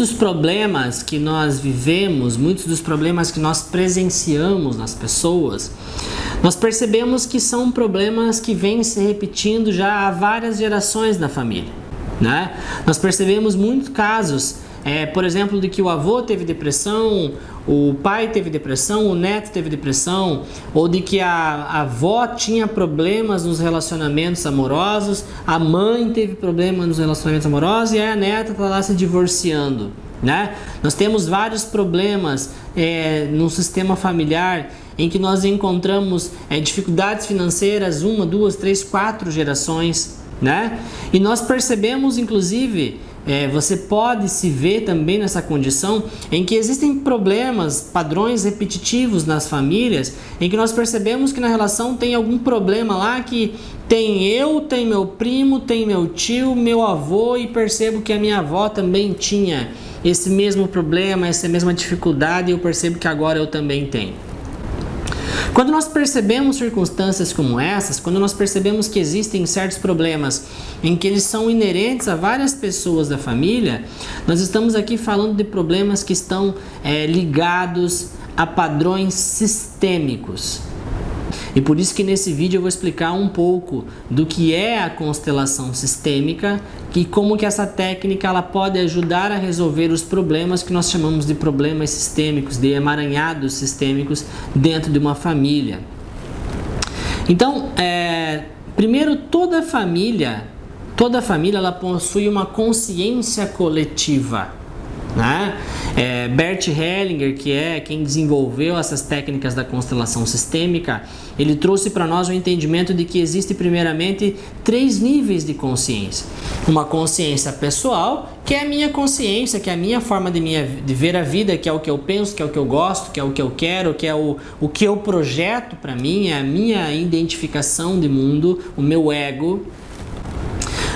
dos problemas que nós vivemos, muitos dos problemas que nós presenciamos nas pessoas, nós percebemos que são problemas que vêm se repetindo já há várias gerações na família, né? Nós percebemos muitos casos, por exemplo, de que o avô teve depressão, o pai teve depressão, o neto teve depressão, ou de que a avó tinha problemas nos relacionamentos amorosos, a mãe teve problemas nos relacionamentos amorosos e a neta está lá se divorciando, né? Nós temos vários problemas no sistema familiar em que nós encontramos dificuldades financeiras, 1, 2, 3, 4 gerações, né? E nós percebemos, inclusive, você pode se ver também nessa condição em que existem problemas, padrões repetitivos nas famílias, em que nós percebemos que na relação tem algum problema lá que tem meu primo, tem meu tio, meu avô, e percebo que a minha avó também tinha esse mesmo problema, essa mesma dificuldade, e eu percebo que agora eu também tenho. Quando nós percebemos circunstâncias como essas, quando nós percebemos que existem certos problemas em que eles são inerentes a várias pessoas da família, nós estamos aqui falando de problemas que estão ligados a padrões sistêmicos. E por isso que nesse vídeo eu vou explicar um pouco do que é a constelação sistêmica e como que essa técnica ela pode ajudar a resolver os problemas que nós chamamos de problemas sistêmicos, de emaranhados sistêmicos dentro de uma família. Então, primeiro, toda família ela possui uma consciência coletiva, né? Bert Hellinger, que é quem desenvolveu essas técnicas da constelação sistêmica, ele trouxe para nós o entendimento de que existe primeiramente 3 níveis de consciência. Uma consciência pessoal, que é a minha consciência, que é a minha forma de ver a vida, que é o que eu penso, que é o que eu gosto, que é o que eu quero, que é o que eu projeto para mim, é a minha identificação de mundo, o meu ego.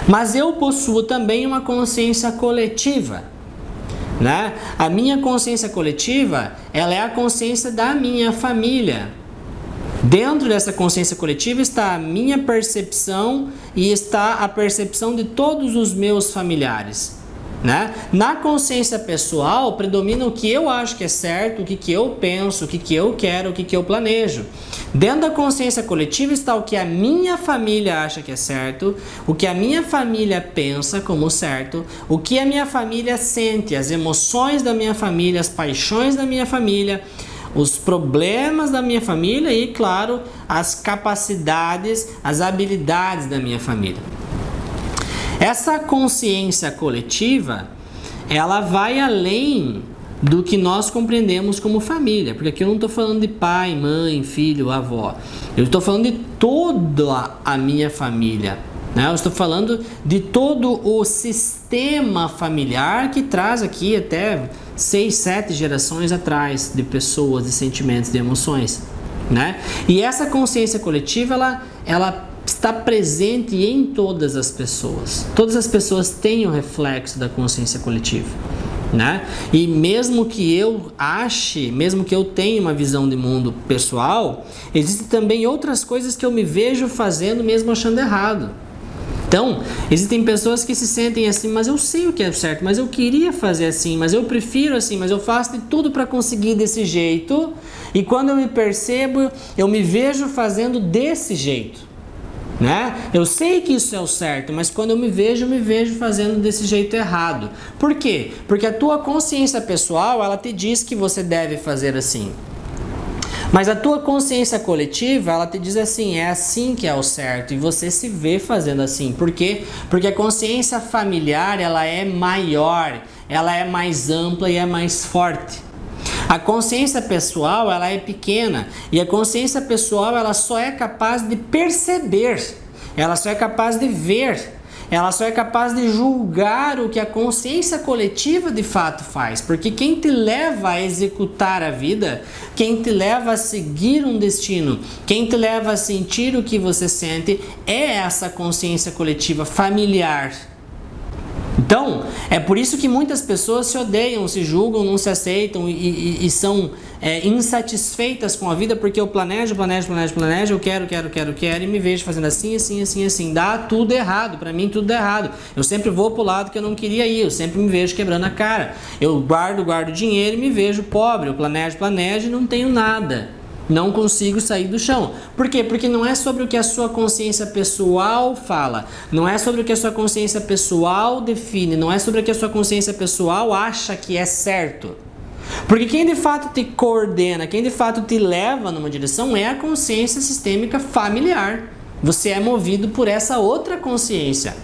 Mas eu possuo também uma consciência coletiva, né? A minha consciência coletiva, ela é a consciência da minha família. Dentro dessa consciência coletiva está a minha percepção e está a percepção de todos os meus familiares, né? Na consciência pessoal predomina o que eu acho que é certo, o que eu penso, o que eu quero, o que eu planejo. Dentro da consciência coletiva está o que a minha família acha que é certo, o que a minha família pensa como certo, o que a minha família sente, as emoções da minha família, as paixões da minha família, os problemas da minha família e, claro, as capacidades, as habilidades da minha família. Essa consciência coletiva, ela vai além do que nós compreendemos como família, porque aqui eu não estou falando de pai, mãe, filho, avó, eu estou falando de toda a minha família, né? Eu estou falando de todo o sistema familiar que traz aqui até 6, 7 gerações atrás de pessoas, de sentimentos, de emoções, né? E essa consciência coletiva, ela está presente em todas as pessoas. Todas as pessoas têm um reflexo da consciência coletiva, né? E mesmo que eu tenha uma visão de mundo pessoal, existem também outras coisas que eu me vejo fazendo mesmo achando errado. Então, existem pessoas que se sentem assim, mas eu sei o que é certo, mas eu queria fazer assim, mas eu prefiro assim, mas eu faço de tudo para conseguir desse jeito, e quando eu me percebo, eu me vejo fazendo desse jeito, né? Eu sei que isso é o certo, mas quando eu me vejo fazendo desse jeito errado. Por quê? Porque a tua consciência pessoal, ela te diz que você deve fazer assim. Mas a tua consciência coletiva, ela te diz assim, é assim que é o certo, e você se vê fazendo assim. Por quê? Porque a consciência familiar, ela é maior, ela é mais ampla e é mais forte. A consciência pessoal, ela é pequena, e a consciência pessoal, ela só é capaz de perceber, ela só é capaz de ver, ela só é capaz de julgar o que a consciência coletiva de fato faz. Porque quem te leva a executar a vida, quem te leva a seguir um destino, quem te leva a sentir o que você sente, é essa consciência coletiva familiar. Então, é por isso que muitas pessoas se odeiam, se julgam, não se aceitam e são insatisfeitas com a vida, porque eu planejo, eu quero e me vejo fazendo assim. Dá tudo errado, pra mim tudo dá errado. Eu sempre vou pro lado que eu não queria ir, eu sempre me vejo quebrando a cara. Eu guardo dinheiro e me vejo pobre, eu planejo e não tenho nada. Não consigo sair do chão. Por quê? Porque não é sobre o que a sua consciência pessoal fala. Não é sobre o que a sua consciência pessoal define. Não é sobre o que a sua consciência pessoal acha que é certo. Porque quem de fato te coordena, quem de fato te leva numa direção é a consciência sistêmica familiar. Você é movido por essa outra consciência,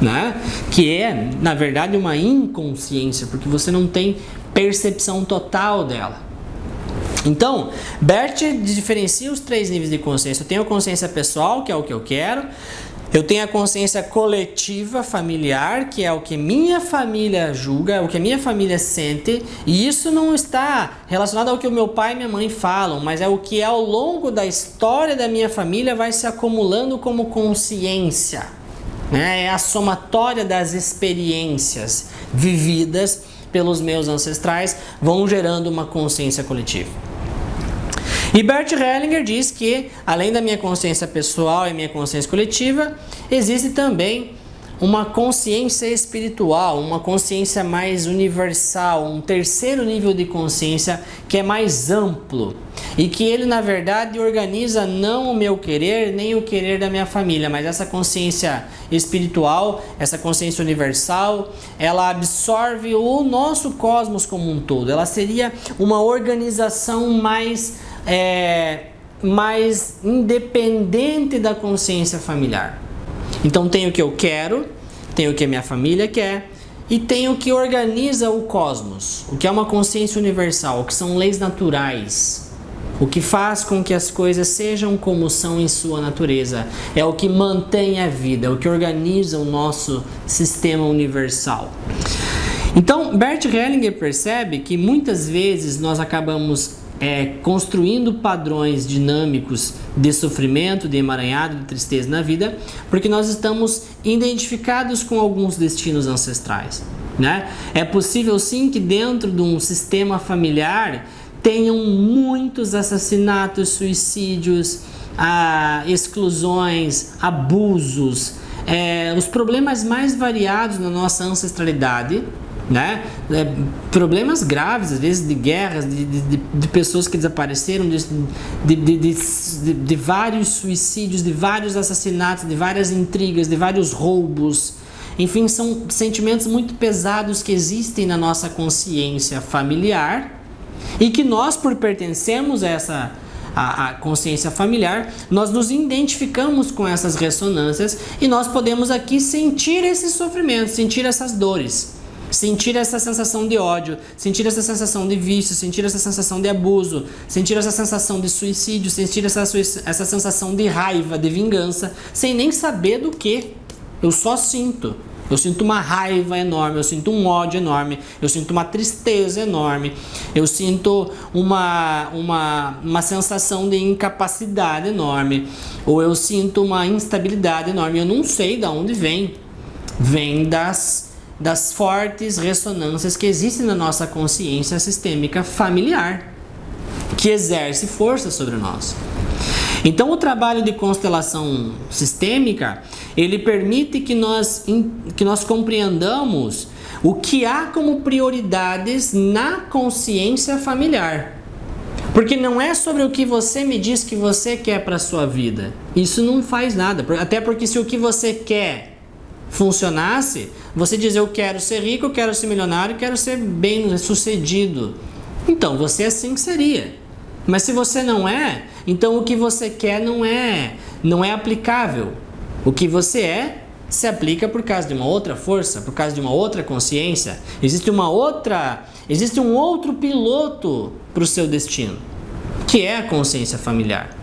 né? Que é, na verdade, uma inconsciência, porque você não tem percepção total dela. Então, Bert diferencia os 3 níveis de consciência. Eu tenho a consciência pessoal, que é o que eu quero. Eu tenho a consciência coletiva familiar, que é o que minha família julga, o que a minha família sente. E isso não está relacionado ao que o meu pai e minha mãe falam, mas é o que ao longo da história da minha família vai se acumulando como consciência, né? É a somatória das experiências vividas pelos meus ancestrais, vão gerando uma consciência coletiva. E Bert Hellinger diz que, além da minha consciência pessoal e minha consciência coletiva, existe também uma consciência espiritual, uma consciência mais universal, um terceiro nível de consciência que é mais amplo e que ele, na verdade, organiza não o meu querer nem o querer da minha família, mas essa consciência espiritual, essa consciência universal, ela absorve o nosso cosmos como um todo. Ela seria uma organização mais independente da consciência familiar. Então tem o que eu quero, tem o que a minha família quer e tem o que organiza o cosmos, o que é uma consciência universal, o que são leis naturais, o que faz com que as coisas sejam como são em sua natureza, é o que mantém a vida, é o que organiza o nosso sistema universal. Então, Bert Hellinger percebe que muitas vezes nós acabamos construindo padrões dinâmicos de sofrimento, de emaranhado, de tristeza na vida, porque nós estamos identificados com alguns destinos ancestrais, né? É possível sim que dentro de um sistema familiar tenham muitos assassinatos, suicídios, exclusões, abusos, os problemas mais variados na nossa ancestralidade, né? Problemas graves, às vezes de guerras, de pessoas que desapareceram, de vários suicídios, de vários assassinatos, de várias intrigas, de vários roubos. Enfim, são sentimentos muito pesados que existem na nossa consciência familiar e que nós, por pertencermos a a consciência familiar, nós nos identificamos com essas ressonâncias e nós podemos aqui sentir esses sofrimentos, sentir essas dores. Sentir essa sensação de ódio, sentir essa sensação de vício, sentir essa sensação de abuso, sentir essa sensação de suicídio, sentir essa sensação de raiva, de vingança, sem nem saber do que. Eu só sinto. Eu sinto uma raiva enorme, eu sinto um ódio enorme, eu sinto uma tristeza enorme, eu sinto uma sensação de incapacidade enorme, ou eu sinto uma instabilidade enorme. Eu não sei de onde vem. Vem das fortes ressonâncias que existem na nossa consciência sistêmica familiar, que exerce força sobre nós. Então, o trabalho de constelação sistêmica, ele permite que nós compreendamos o que há como prioridades na consciência familiar. Porque não é sobre o que você me diz que você quer para a sua vida. Isso não faz nada. Até porque se o que você quer funcionasse, você diz: eu quero ser rico, eu quero ser milionário, eu quero ser bem sucedido. Então, você assim que seria. Mas se você não é, então o que você quer não é aplicável. O que você é, se aplica por causa de uma outra força, por causa de uma outra consciência. Existe um outro piloto para o seu destino, que é a consciência familiar.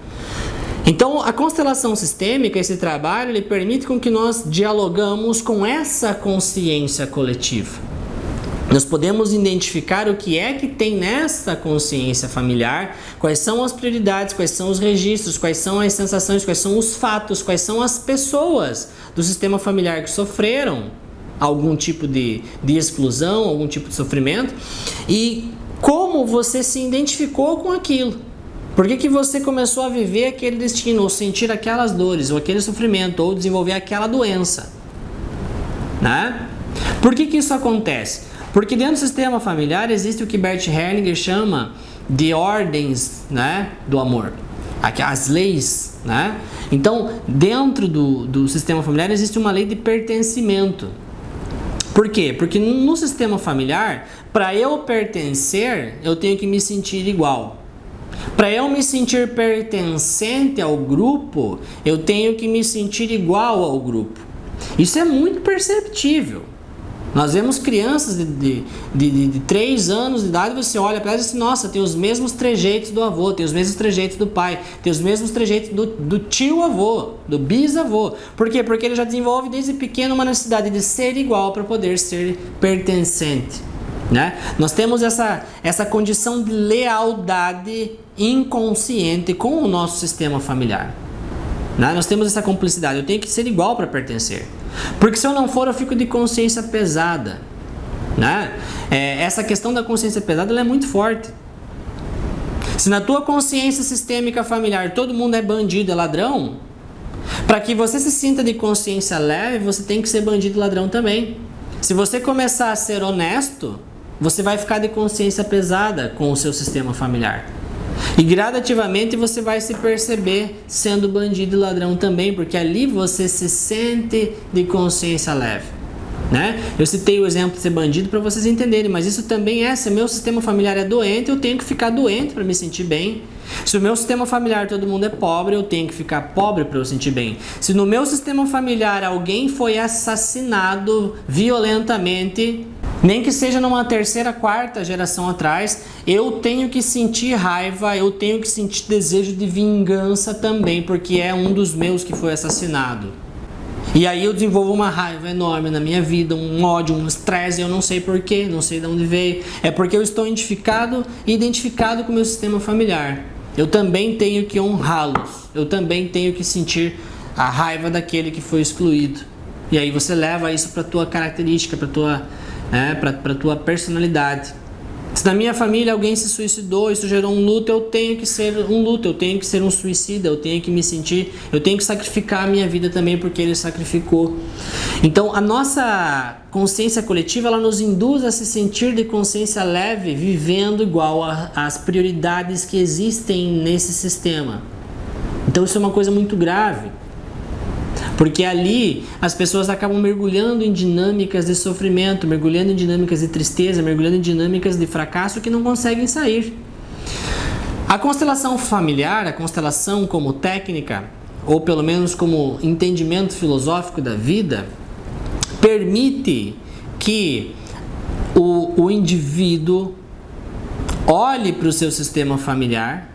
Então, a constelação sistêmica, esse trabalho, ele permite com que nós dialogamos com essa consciência coletiva. Nós podemos identificar o que é que tem nessa consciência familiar, quais são as prioridades, quais são os registros, quais são as sensações, quais são os fatos, quais são as pessoas do sistema familiar que sofreram algum tipo de exclusão, algum tipo de sofrimento, e como você se identificou com aquilo. Por que você começou a viver aquele destino, ou sentir aquelas dores, ou aquele sofrimento, ou desenvolver aquela doença, né? Por que isso acontece? Porque dentro do sistema familiar existe o que Bert Hellinger chama de ordens, né, do amor, as leis, né? Então, dentro do sistema familiar existe uma lei de pertencimento. Por quê? Porque no sistema familiar, para eu pertencer, eu tenho que me sentir igual. Para eu me sentir pertencente ao grupo, eu tenho que me sentir igual ao grupo. Isso é muito perceptível. Nós vemos crianças de 3 anos de idade, você olha para elas e diz, nossa, tem os mesmos trejeitos do avô, tem os mesmos trejeitos do pai, tem os mesmos trejeitos do tio-avô, do bisavô. Por quê? Porque ele já desenvolve desde pequeno uma necessidade de ser igual para poder ser pertencente, né? Nós temos essa condição de lealdade inconsciente com o nosso sistema familiar, né? Nós temos essa cumplicidade, eu tenho que ser igual para pertencer. Porque se eu não for, eu fico de consciência pesada, né? Essa questão da consciência pesada, ela é muito forte. Se na tua consciência sistêmica familiar todo mundo é bandido, é ladrão, para que você se sinta de consciência leve, você tem que ser bandido e ladrão também. Se você começar a ser honesto, você vai ficar de consciência pesada com o seu sistema familiar. E gradativamente você vai se perceber sendo bandido e ladrão também, porque ali você se sente de consciência leve, né? Eu citei o exemplo de ser bandido para vocês entenderem, mas isso também é, se meu sistema familiar é doente, eu tenho que ficar doente para me sentir bem. Se o meu sistema familiar todo mundo é pobre, eu tenho que ficar pobre para eu sentir bem. Se no meu sistema familiar alguém foi assassinado violentamente, nem que seja numa 3ª, 4ª geração atrás, eu tenho que sentir raiva, eu tenho que sentir desejo de vingança também, porque é um dos meus que foi assassinado. E aí eu desenvolvo uma raiva enorme na minha vida, um ódio, um estresse, eu não sei porquê, não sei de onde veio. É porque eu estou identificado com o meu sistema familiar. Eu também tenho que honrá-los, eu também tenho que sentir a raiva daquele que foi excluído. E aí você leva isso para a tua característica, para a tua personalidade. Se na minha família alguém se suicidou, isso gerou um luto, eu tenho que ser um luto, eu tenho que ser um suicida, eu tenho que me sentir, eu tenho que sacrificar a minha vida também porque ele sacrificou. Então a nossa consciência coletiva, ela nos induz a se sentir de consciência leve, vivendo igual às prioridades que existem nesse sistema. Então isso é uma coisa muito grave. Porque ali as pessoas acabam mergulhando em dinâmicas de sofrimento, mergulhando em dinâmicas de tristeza, mergulhando em dinâmicas de fracasso que não conseguem sair. A constelação familiar, a constelação como técnica, ou pelo menos como entendimento filosófico da vida, permite que o indivíduo olhe para o seu sistema familiar,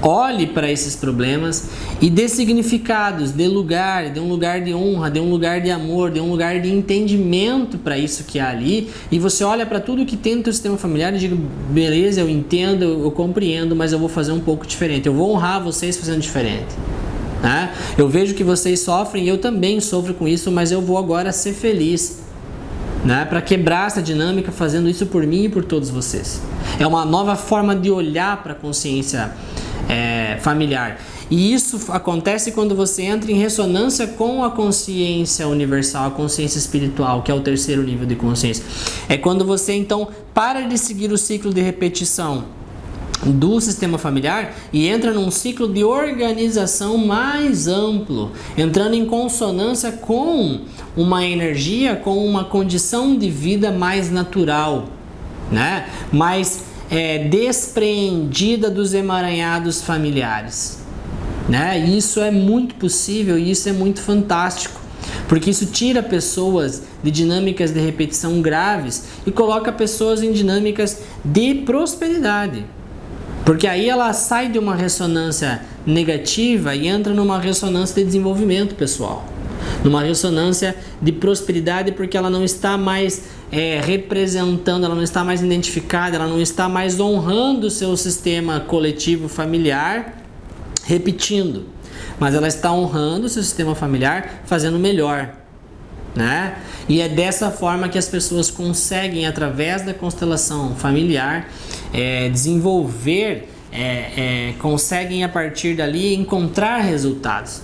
olhe para esses problemas e dê significados, dê lugar, dê um lugar de honra, dê um lugar de amor, dê um lugar de entendimento para isso que há ali. E você olha para tudo que tem no teu sistema familiar e diga, beleza, eu entendo, eu compreendo, mas eu vou fazer um pouco diferente. Eu vou honrar vocês fazendo diferente. Né? Eu vejo que vocês sofrem e eu também sofro com isso, mas eu vou agora ser feliz. Né? Para quebrar essa dinâmica, fazendo isso por mim e por todos vocês. É uma nova forma de olhar para a consciência familiar. E isso acontece quando você entra em ressonância com a consciência universal, a consciência espiritual, que é o 3º nível de consciência. É quando você então para de seguir o ciclo de repetição do sistema familiar e entra num ciclo de organização mais amplo, entrando em consonância com uma energia, com uma condição de vida mais natural, né? Mais despreendida dos emaranhados familiares, né? Isso é muito possível e isso é muito fantástico, porque isso tira pessoas de dinâmicas de repetição graves e coloca pessoas em dinâmicas de prosperidade, porque aí ela sai de uma ressonância negativa e entra numa ressonância de desenvolvimento pessoal, numa ressonância de prosperidade, porque ela não está mais representando, ela não está mais identificada, ela não está mais honrando o seu sistema coletivo familiar, repetindo, mas ela está honrando o seu sistema familiar, fazendo melhor, né? E é dessa forma que as pessoas conseguem, através da constelação familiar, desenvolver, conseguem a partir dali encontrar resultados.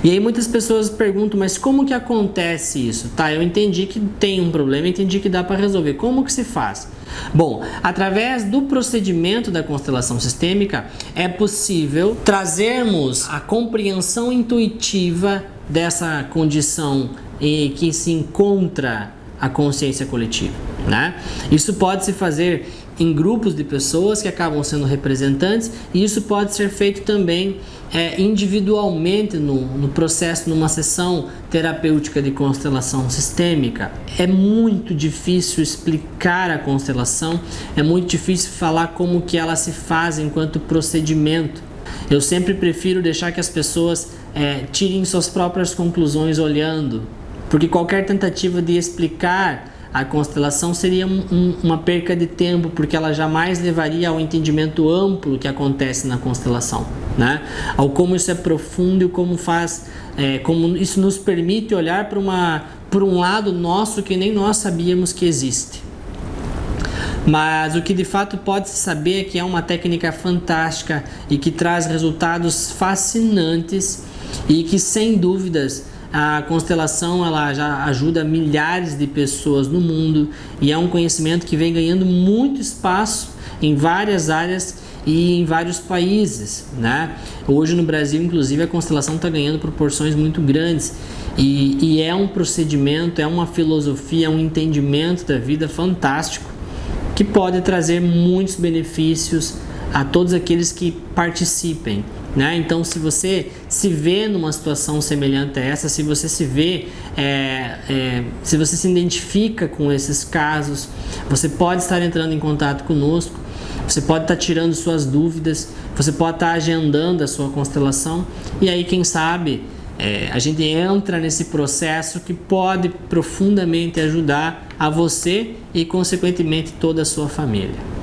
E aí muitas pessoas perguntam, mas como que acontece isso? Tá, eu entendi que tem um problema, entendi que dá para resolver. Como que se faz? Bom, através do procedimento da constelação sistêmica, é possível trazermos a compreensão intuitiva dessa condição em que se encontra a consciência coletiva, né? Isso pode se fazer em grupos de pessoas que acabam sendo representantes, e isso pode ser feito também individualmente no processo, numa sessão terapêutica de constelação sistêmica. É muito difícil explicar a constelação, é muito difícil falar como que ela se faz enquanto procedimento. Eu sempre prefiro deixar que as pessoas tirem suas próprias conclusões olhando, porque qualquer tentativa de explicar a constelação seria uma perca de tempo, porque ela jamais levaria ao entendimento amplo que acontece na constelação, né? Ao como isso é profundo e como como isso nos permite olhar por um lado nosso que nem nós sabíamos que existe. Mas o que de fato pode-se saber é que é uma técnica fantástica e que traz resultados fascinantes, e que sem dúvidas a constelação ela já ajuda milhares de pessoas no mundo, e é um conhecimento que vem ganhando muito espaço em várias áreas e em vários países, né? Hoje no Brasil, inclusive, a constelação está ganhando proporções muito grandes, e é um procedimento, é uma filosofia, é um entendimento da vida fantástico, que pode trazer muitos benefícios a todos aqueles que participem, né? Então, se você se vê numa situação semelhante a essa, se você se vê, se você se identifica com esses casos, você pode estar entrando em contato conosco, você pode estar tirando suas dúvidas, você pode estar agendando a sua constelação, e aí, quem sabe, a gente entra nesse processo que pode profundamente ajudar a você e, consequentemente, toda a sua família.